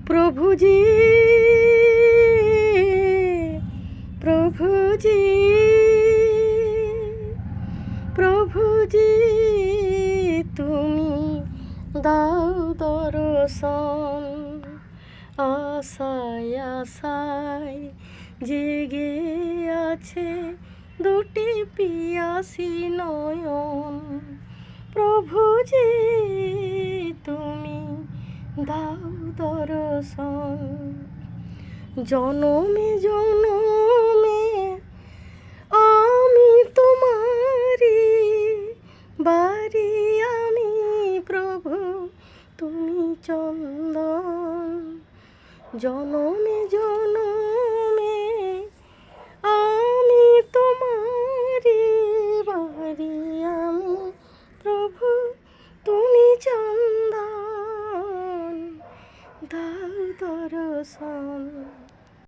প্রভুজি প্রভুজি প্রভুজি তুমি দাও দর্শন। আশায় আশায় জেগে আছে দুটি পিয়াসী নয়ন। প্রভুজি তুমি দাও দর্শন। জনমে জনমে আমি তোমারি বাড়ি, আমি প্রভু তুমি চন্দন। জনমে জনমে আমি তোমারি বাড়ি, আমি প্রভু তুমি চন্দন। দাও দর্শন।